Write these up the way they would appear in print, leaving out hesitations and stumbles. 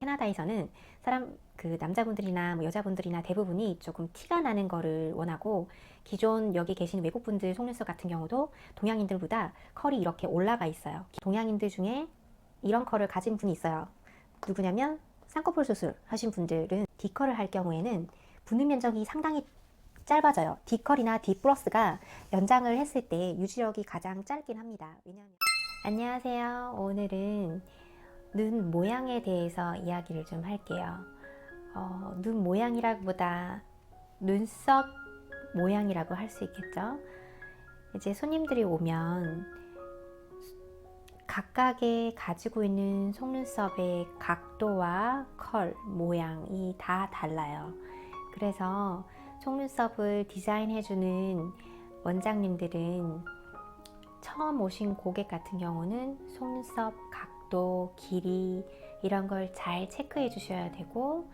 캐나다에서는 남자분들이나 뭐 여자분들이나 대부분이 조금 티가 나는 거를 원하고, 기존 여기 계신 외국분들 속눈썹 같은 경우도 동양인들보다 컬이 이렇게 올라가 있어요. 동양인들 중에 이런 컬을 가진 분이 있어요. 누구냐면 쌍꺼풀 수술 하신 분들은 D컬을 할 경우에는 붓는 면적이 상당히 짧아져요. D컬이나 D 플러스가 연장을 했을 때 유지력이 가장 짧긴 합니다. 왜냐하면 안녕하세요. 오늘은 눈 모양에 대해서 이야기를 좀 할게요. 눈 모양이라기보다 눈썹 모양이라고 할 수 있겠죠. 이제 손님들이 오면 각각의 가지고 있는 속눈썹의 각도와 컬, 모양이 다 달라요. 그래서 속눈썹을 디자인해주는 원장님들은 처음 오신 고객 같은 경우는 속눈썹 각도, 길이 이런 걸 잘 체크해 주셔야 되고,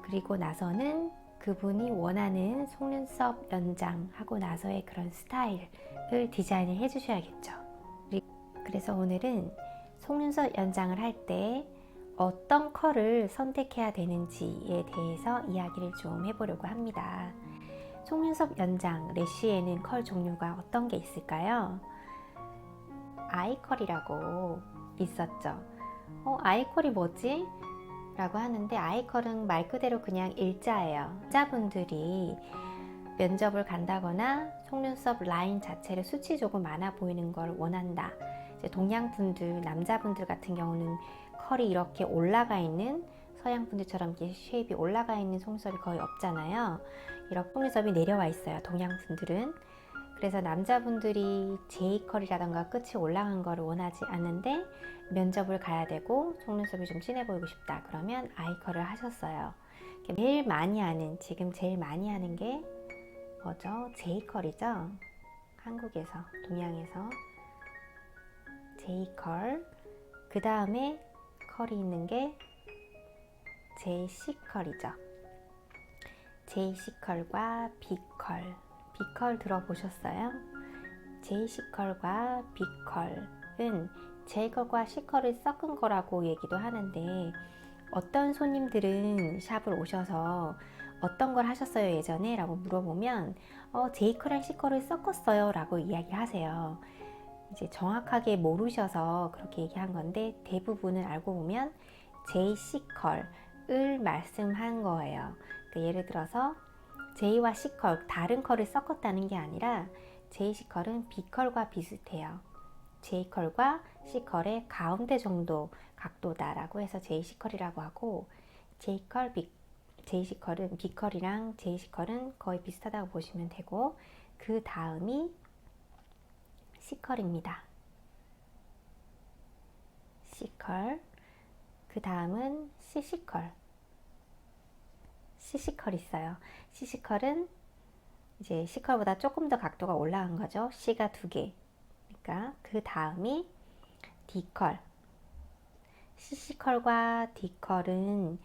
그리고 나서는 그분이 원하는 속눈썹 연장하고 나서의 그런 스타일을 디자인을 해 주셔야겠죠. 그래서 오늘은 속눈썹 연장을 할 때 어떤 컬을 선택해야 되는지에 대해서 이야기를 좀 해보려고 합니다. 속눈썹 연장, 래쉬에는 컬 종류가 어떤 게 있을까요? 아이컬이라고 있었죠. 아이컬이 뭐지? 라고 하는데, 아이컬은 말 그대로 그냥 일자예요. 여자분들이 면접을 간다거나 속눈썹 라인 자체를 숱이 조금 많아 보이는 걸 원한다. 이제 동양분들, 남자분들 같은 경우는 컬이 이렇게 올라가 있는, 서양분들처럼 이렇게 쉐입이 올라가 있는 속눈썹이 거의 없잖아요. 이렇게 속눈썹이 내려와 있어요, 동양분들은. 그래서 남자분들이 J컬이라던가 끝이 올라간 거를 원하지 않는데 면접을 가야 되고 속눈썹이 좀 진해 보이고 싶다. 그러면 I컬을 하셨어요. 지금 제일 많이 하는 게 뭐죠? J컬이죠. 한국에서, 동양에서 J컬. 그 다음에 컬이 있는 게 JC컬이죠. JC컬과 B컬. B컬 들어보셨어요? JC컬과 B컬은 J컬과 C컬을 섞은 거라고 얘기도 하는데, 어떤 손님들은 샵을 오셔서 어떤 걸 하셨어요 예전에? 라고 물어보면 J컬이랑 C컬을 섞었어요 라고 이야기하세요. 이제 정확하게 모르셔서 그렇게 얘기한 건데, 대부분은 알고 보면 JC컬을 말씀한 거예요. 그러니까 예를 들어서 J와 C컬, 다른 컬을 섞었다는 게 아니라 JC컬은 B컬과 비슷해요. J컬과 C컬의 가운데 정도 각도다라고 해서 JC컬이라고 하고, JC컬은 B컬이랑 JC컬은 거의 비슷하다고 보시면 되고, 그 다음이 C컬입니다. C컬. 그 다음은 CC컬. CC컬 있어요. CC컬은 이제 C컬보다 조금 더 각도가 올라간 거죠. C가 2개. 그러니까 그 다음이 D컬. CC컬과 D컬은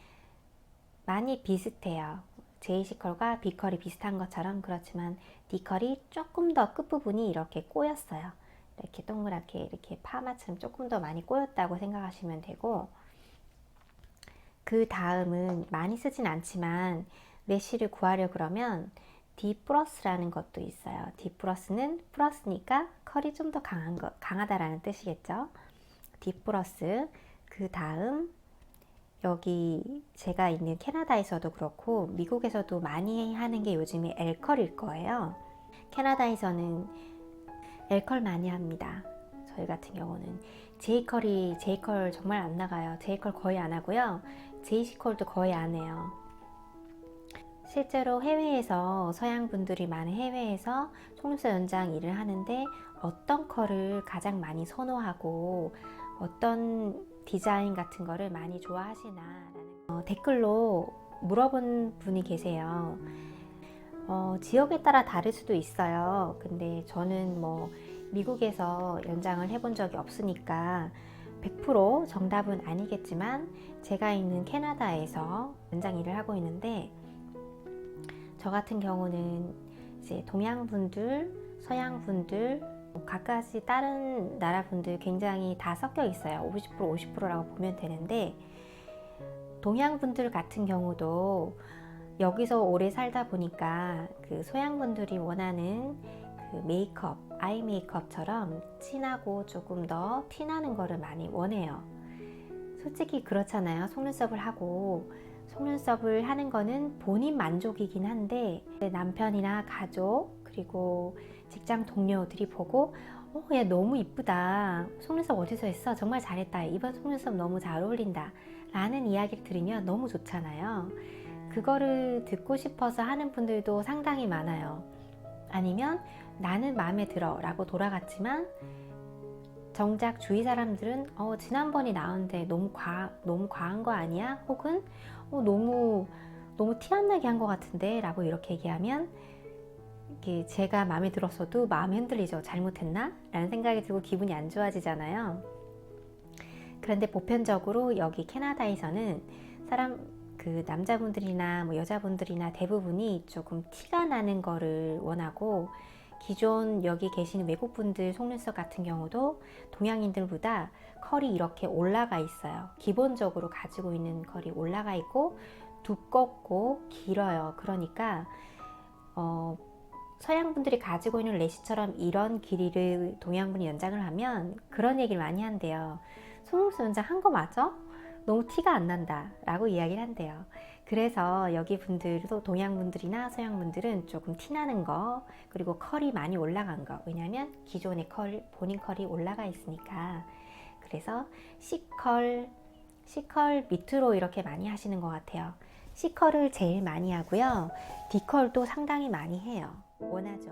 많이 비슷해요. JC컬과 B컬이 비슷한 것처럼. 그렇지만 D컬이 조금 더 끝부분이 이렇게 꼬였어요. 이렇게 동그랗게 이렇게 파마처럼 조금 더 많이 꼬였다고 생각하시면 되고, 그 다음은 많이 쓰진 않지만 래쉬를 구하려 그러면 D 플러스라는 것도 있어요. D 플러스는 플러스니까 컬이 좀 더 강하다라는 뜻이겠죠. D 플러스. 그 다음 여기 제가 있는 캐나다에서도 그렇고 미국에서도 많이 하는 게 요즘에 L컬일 거예요. 캐나다에서는 L컬 많이 합니다. 저희 같은 경우는 J컬 정말 안 나가요. J컬 거의 안 하고요. JC컬도 거의 안 해요. 실제로 해외에서, 서양분들이 많은 해외에서 속눈썹 연장 일을 하는데 어떤 컬을 가장 많이 선호하고 어떤 디자인 같은 거를 많이 좋아하시나 라는 댓글로 물어본 분이 계세요. 지역에 따라 다를 수도 있어요. 근데 저는 미국에서 연장을 해본 적이 없으니까 100% 정답은 아니겠지만, 제가 있는 캐나다에서 연장 일을 하고 있는데, 저 같은 경우는 이제 동양분들, 서양분들, 각가지 다른 나라 분들 굉장히 다 섞여 있어요. 50% 50%라고 보면 되는데, 동양 분들 같은 경우도 여기서 오래 살다 보니까 그 서양 분들이 원하는 그 메이크업, 아이 메이크업처럼 진하고 조금 더 티나는 거를 많이 원해요. 솔직히 그렇잖아요. 속눈썹을 하고 속눈썹을 하는 거는 본인 만족이긴 한데 남편이나 가족 그리고 직장 동료들이 보고 얘 너무 이쁘다. 속눈썹 어디서 했어? 정말 잘했다. 이번 속눈썹 너무 잘 어울린다. 라는 이야기를 들으면 너무 좋잖아요. 그거를 듣고 싶어서 하는 분들도 상당히 많아요. 아니면 나는 마음에 들어 라고 돌아갔지만 정작 주위 사람들은 지난번에 나왔는데 너무 과한 거 아니야? 혹은 너무 티 안 나게 한 것 같은데 라고 이렇게 얘기하면 이게 제가 마음에 들었어도 마음이 흔들리죠. 잘못했나? 라는 생각이 들고 기분이 안 좋아지잖아요. 그런데 보편적으로 여기 캐나다에서는 그 남자분들이나 뭐 여자분들이나 대부분이 조금 티가 나는 거를 원하고, 기존 여기 계시는 외국분들 속눈썹 같은 경우도 동양인들보다 컬이 이렇게 올라가 있어요. 기본적으로 가지고 있는 컬이 올라가 있고 두껍고 길어요. 그러니까 서양분들이 가지고 있는 레시처럼 이런 길이를 동양분이 연장을 하면 그런 얘기를 많이 한대요. 속눈썹 연장 한 거 맞아? 너무 티가 안 난다 라고 이야기를 한대요. 그래서 여기 분들도 동양분들이나 서양분들은 조금 티나는 거, 그리고 컬이 많이 올라간 거, 왜냐면 기존의 본인 컬이 올라가 있으니까. 그래서 C컬 밑으로 이렇게 많이 하시는 것 같아요. C컬을 제일 많이 하고요. D컬도 상당히 많이 해요. 원하죠.